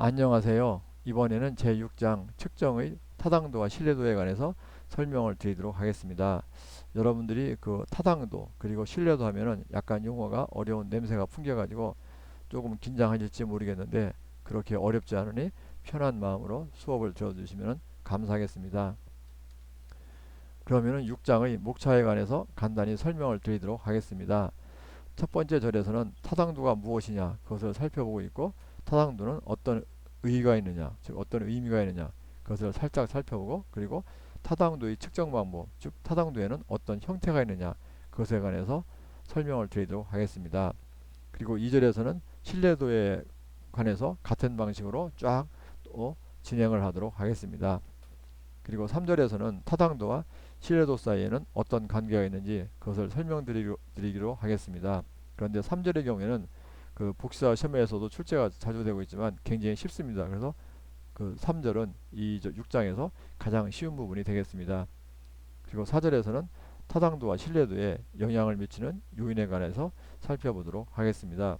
안녕하세요. 이번에는 제6장 측정의 타당도와 신뢰도에 관해서 설명을 드리도록 하겠습니다. 여러분들이 그 타당도 그리고 신뢰도 하면은 약간 용어가 어려운 냄새가 풍겨가지고 조금 긴장하실지 모르겠는데 그렇게 어렵지 않으니 편한 마음으로 수업을 들어주시면 감사하겠습니다. 그러면은 6장의 목차에 관해서 간단히 설명을 드리도록 하겠습니다. 첫 번째 절에서는 타당도가 무엇이냐 그것을 살펴보고 있고, 타당도는 어떤 의의가 있느냐, 즉 어떤 의미가 있느냐 그것을 살짝 살펴보고, 그리고 타당도의 측정 방법, 즉 타당도에는 어떤 형태가 있느냐 그것에 관해서 설명을 드리도록 하겠습니다. 그리고 2절에서는 신뢰도에 관해서 같은 방식으로 쫙 또 진행을 하도록 하겠습니다. 그리고 3절에서는 타당도와 신뢰도 사이에는 어떤 관계가 있는지 그것을 설명드리기로 하겠습니다. 그런데 3절의 경우에는 그 복사 시험에서도 출제가 자주 되고 있지만 굉장히 쉽습니다. 그래서 그 3절은 이 6장에서 가장 쉬운 부분이 되겠습니다. 그리고 4절에서는 타당도와 신뢰도에 영향을 미치는 요인에 관해서 살펴보도록 하겠습니다.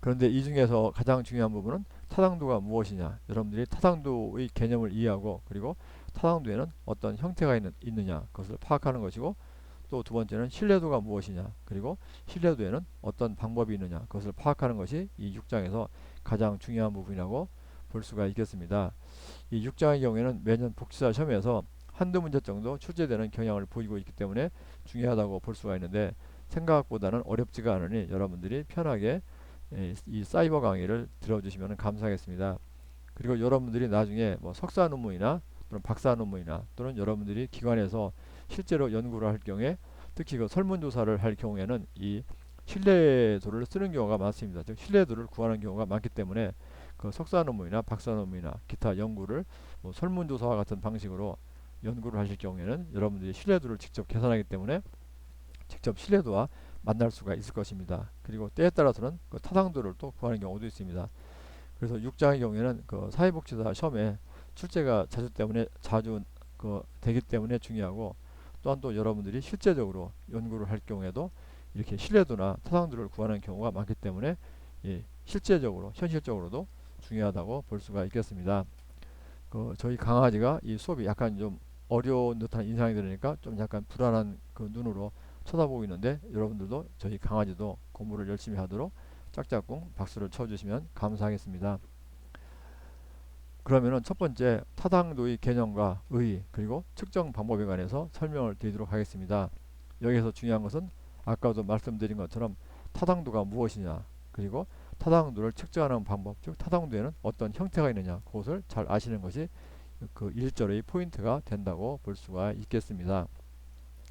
그런데 이 중에서 가장 중요한 부분은 타당도가 무엇이냐, 여러분들이 타당도의 개념을 이해하고, 그리고 타당도에는 어떤 형태가 있느냐 그것을 파악하는 것이고, 또 두 번째는 신뢰도가 무엇이냐, 그리고 신뢰도에는 어떤 방법이 있느냐 그것을 파악하는 것이 이 6장에서 가장 중요한 부분이라고 볼 수가 있겠습니다. 이 6장의 경우에는 매년 복지사 시험에서 한두 문제 정도 출제되는 경향을 보이고 있기 때문에 중요하다고 볼 수가 있는데, 생각보다는 어렵지가 않으니 여러분들이 편하게 이 사이버 강의를 들어주시면 감사하겠습니다. 그리고 여러분들이 나중에 뭐 석사 논문이나 또는 박사 논문이나 또는 여러분들이 기관에서 실제로 연구를 할 경우에, 특히 그 설문조사를 할 경우에는 이 신뢰도를 쓰는 경우가 많습니다. 즉 신뢰도를 구하는 경우가 많기 때문에 그 석사 논문이나 박사 논문이나 기타 연구를 뭐 설문조사와 같은 방식으로 연구를 하실 경우에는 여러분들이 신뢰도를 직접 계산하기 때문에 직접 신뢰도와 만날 수가 있을 것입니다. 그리고 때에 따라서는 그 타당도를 또 구하는 경우도 있습니다. 그래서 6장의 경우에는 그 사회복지사 시험에 출제가 자주 되기 때문에 중요하고, 또한 또 여러분들이 실제적으로 연구를 할 경우에도 이렇게 신뢰도나 타당도를 구하는 경우가 많기 때문에 실제적으로 현실적으로도 중요하다고 볼 수가 있겠습니다. 저희 강아지가 이 수업이 약간 좀 어려운 듯한 인상이 들으니까 좀 약간 불안한 그 눈으로 쳐다보고 있는데, 여러분들도 저희 강아지도 공부를 열심히 하도록 짝짝꿍 박수를 쳐주시면 감사하겠습니다. 그러면은 첫 번째 타당도의 개념과 의의 그리고 측정 방법에 관해서 설명을 드리도록 하겠습니다. 여기서 중요한 것은 아까도 말씀드린 것처럼 타당도가 무엇이냐, 그리고 타당도를 측정하는 방법, 즉 타당도에는 어떤 형태가 있느냐 그것을 잘 아시는 것이 그 1절의 포인트가 된다고 볼 수가 있겠습니다.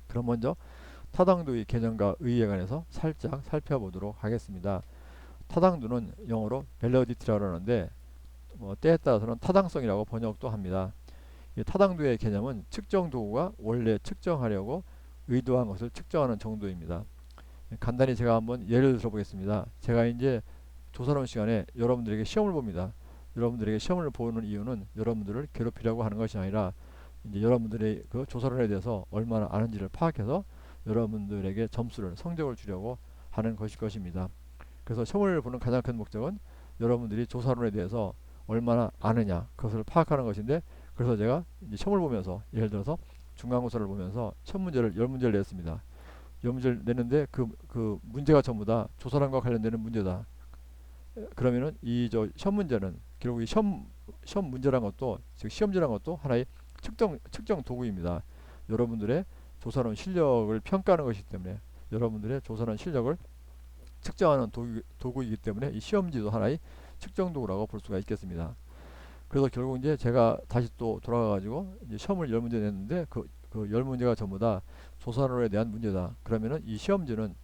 그럼 먼저 타당도의 개념과 의의에 관해서 살짝 살펴보도록 하겠습니다. 타당도는 영어로 밸러디티라고 하는데 때에 따라서는 타당성이라고 번역도 합니다. 이 타당도의 개념은 측정 도구가 원래 측정하려고 의도한 것을 측정하는 정도입니다. 간단히 제가 한번 예를 들어보겠습니다. 제가 이제 조사론 시간에 여러분들에게 시험을 봅니다. 여러분들에게 시험을 보는 이유는 여러분들을 괴롭히려고 하는 것이 아니라 이제 여러분들의 그 조사론에 대해서 얼마나 아는지를 파악해서 여러분들에게 점수를, 성적을 주려고 하는 것일 것입니다. 그래서 시험을 보는 가장 큰 목적은 여러분들이 조사론에 대해서 얼마나 아느냐 그것을 파악하는 것인데, 그래서 제가 이제 시험을 보면서 예를 들어서 중간고사를 보면서 첫 문제를 10문제를 냈습니다. 10문제를 냈는데 그 문제가 전부 다 조사론과 관련되는 문제다. 그러면은 이 시험 문제는 결국 이 시험 문제란 것도, 즉 시험지란 것도 하나의 측정 도구입니다. 여러분들의 조사론 실력을 평가하는 것이기 때문에, 여러분들의 조사론 실력을 측정하는 도구이기 때문에 이 시험지도 하나의 측정 도구라고 볼 수가 있겠습니다. 그래서 결국 이제 제가 다시 또 돌아가가지고 이제 시험을 10문제 냈는데 그 10문제가 전부 다 조사론에 대한 문제다. 그러면은 이 시험지는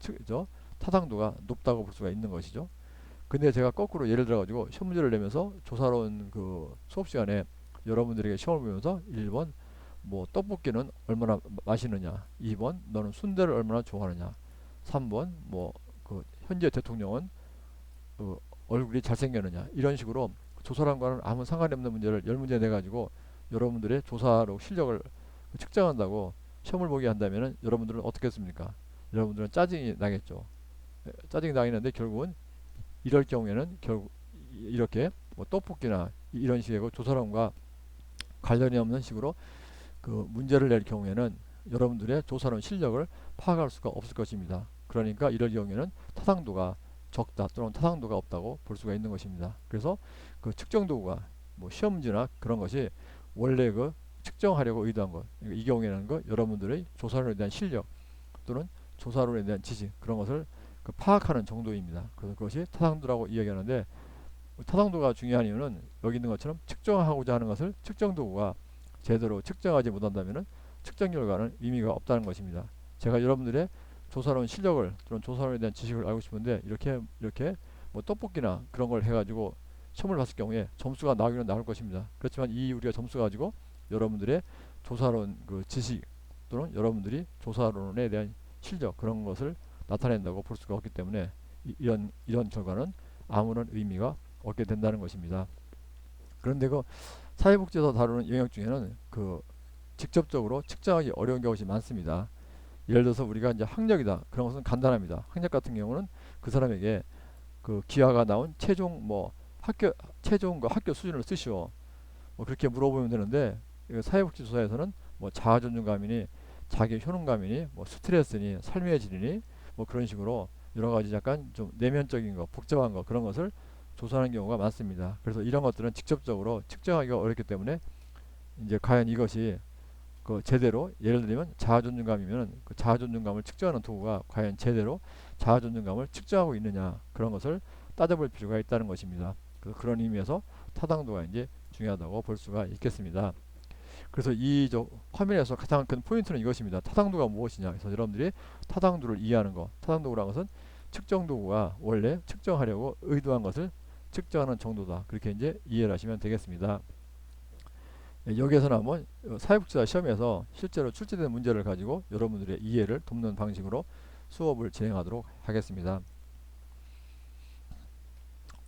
타당도가 높다고 볼 수가 있는 것이죠. 근데 제가 거꾸로 예를 들어가지고 시험 문제를 내면서 조사론 그 수업 시간에 여러분들에게 시험을 보면서 1번 뭐 떡볶이는 얼마나 맛있느냐, 2번 너는 순대를 얼마나 좋아하느냐, 3번 뭐 그 현재 대통령은 그 얼굴이 잘생겼느냐, 이런 식으로 조사랑과는 아무 상관이 없는 문제를 10문제 내가지고 여러분들의 조사로 실력을 측정한다고 시험을 보게 한다면 여러분들은 어떻게 했습니까? 여러분들은 짜증이 나겠죠. 짜증이 나겠는데 결국은 이럴 경우에는 결국 이렇게 뭐 떡볶이나 이런 식의 그 조사론과 관련이 없는 식으로 그 문제를 낼 경우에는 여러분들의 조사론 실력을 파악할 수가 없을 것입니다. 그러니까 이럴 경우에는 타당도가 적다 또는 타당도가 없다고 볼 수가 있는 것입니다. 그래서 그 측정 도구가 뭐 시험 문제나 그런 것이 원래 그 측정하려고 의도한 것, 그러니까 이 경우에는 그 여러분들의 조사론에 대한 실력 또는 조사론에 대한 지식 그런 것을 그 파악하는 정도입니다. 그래서 그것이 타당도라고 이야기하는데, 타당도가 중요한 이유는 여기 있는 것처럼 측정하고자 하는 것을 측정 도구가 제대로 측정하지 못한다면 측정 결과는 의미가 없다는 것입니다. 제가 여러분들의 조사론 실력을 또는 조사론에 대한 지식을 알고 싶은데 이렇게 뭐 떡볶이나 그런 걸 해가지고 시험을 봤을 경우에 점수가 나오기는 나올 것입니다. 그렇지만 이 우리가 점수 가지고 여러분들의 조사론 그 지식 또는 여러분들이 조사론에 대한 실력 그런 것을 나타낸다고 볼 수가 없기 때문에 이런 결과는 아무런 의미가 얻게 된다는 것입니다. 그런데 그 사회복지에서 다루는 영역 중에는 그 직접적으로 측정하기 어려운 것이 많습니다. 예를 들어서 우리가 이제 학력이다 그런 것은 간단합니다. 학력 같은 경우는 그 사람에게 그 기하가 나온 최종 뭐 최종 그 학교 수준을 쓰시오 뭐 그렇게 물어보면 되는데, 사회복지조사에서는 뭐 자아존중감이니 자기 효능감이니 뭐 스트레스니 삶의 질이니 뭐 그런 식으로 여러 가지 약간 좀 내면적인 거 복잡한 거 그런 것을 조사하는 경우가 많습니다. 그래서 이런 것들은 직접적으로 측정하기가 어렵기 때문에 이제 과연 이것이 그 제대로 예를 들면 자아존중감이면 그 자아존중감을 측정하는 도구가 과연 제대로 자아존중감을 측정하고 있느냐 그런 것을 따져볼 필요가 있다는 것입니다. 그래서 그런 의미에서 타당도가 이제 중요하다고 볼 수가 있겠습니다. 그래서 이 화면에서 가장 큰 포인트는 이것입니다. 타당도가 무엇이냐. 그래서 여러분들이 타당도를 이해하는 것. 타당도라는 것은 측정 도구가 원래 측정하려고 의도한 것을 측정하는 정도다. 그렇게 이제 이해를 하시면 되겠습니다. 여기에서는 한번 사회복지사 시험에서 실제로 출제된 문제를 가지고 여러분들의 이해를 돕는 방식으로 수업을 진행하도록 하겠습니다.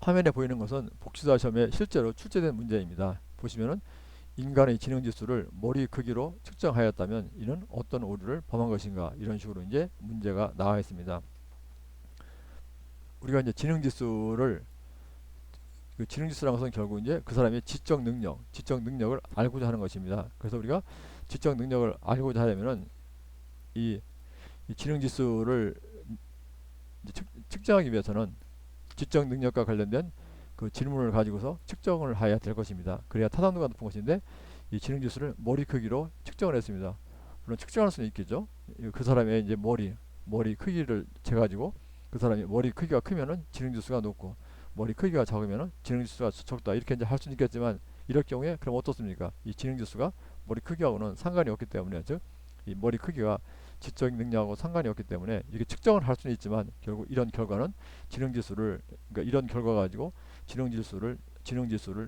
화면에 보이는 것은 복지사 시험에 실제로 출제된 문제입니다. 보시면은 인간의 지능지수를 머리 크기로 측정하였다면 이는 어떤 오류를 범한 것인가, 이런 식으로 이제 문제가 나와 있습니다. 우리가 이제 지능지수를 그 지능지수라는 것은 결국 이제 그 사람의 지적 능력을 알고자 하는 것입니다. 그래서 우리가 지적 능력을 알고자 하려면은 이 지능지수를 측정하기 위해서는 지적 능력과 관련된 그 질문을 가지고서 측정을 해야 될 것입니다. 그래야 타당도가 높은 것인데 이 지능지수를 머리 크기로 측정을 했습니다. 물론 측정할 수는 있겠죠. 그 사람의 이제 머리 크기를 재가지고 그 사람이 머리 크기가 크면은 지능지수가 높고 머리 크기가 작으면은 지능지수가 적다 이렇게 이제 할 수는 있겠지만, 이럴 경우에 그럼 어떻습니까? 이 지능지수가 머리 크기하고는 상관이 없기 때문에, 즉 이 머리 크기가 지적 능력하고 상관이 없기 때문에 이게 측정을 할 수는 있지만 결국 이런 결과는 지능지수를, 그러니까 이런 결과 가지고 지능지수를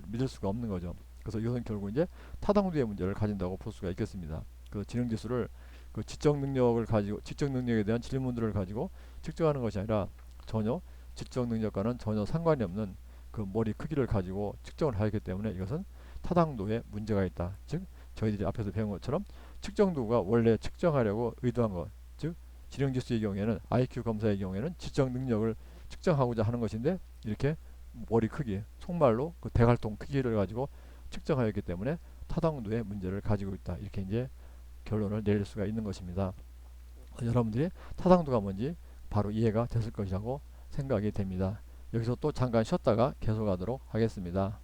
믿을 수가 없는 거죠. 그래서 이것은 결국 이제 타당도의 문제를 가진다고 볼 수가 있겠습니다. 그 지능지수를 그 지적 능력에 대한 질문들을 가지고 측정하는 것이 아니라 전혀 지적 능력과는 전혀 상관이 없는 그 머리 크기를 가지고 측정을 하기 때문에 이것은 타당도에 문제가 있다. 즉 저희들이 앞에서 배운 것처럼 측정 도구가 원래 측정하려고 의도한 것, 즉 지능지수의 경우에는 IQ 검사의 경우에는 지적 능력을 측정하고자 하는 것인데 이렇게 머리 크기, 속말로 그 대갈통 크기를 가지고 측정하였기 때문에 타당도의 문제를 가지고 있다. 이렇게 이제 결론을 내릴 수가 있는 것입니다. 여러분들이 타당도가 뭔지 바로 이해가 됐을 것이라고 생각이 됩니다. 여기서 또 잠깐 쉬었다가 계속하도록 하겠습니다.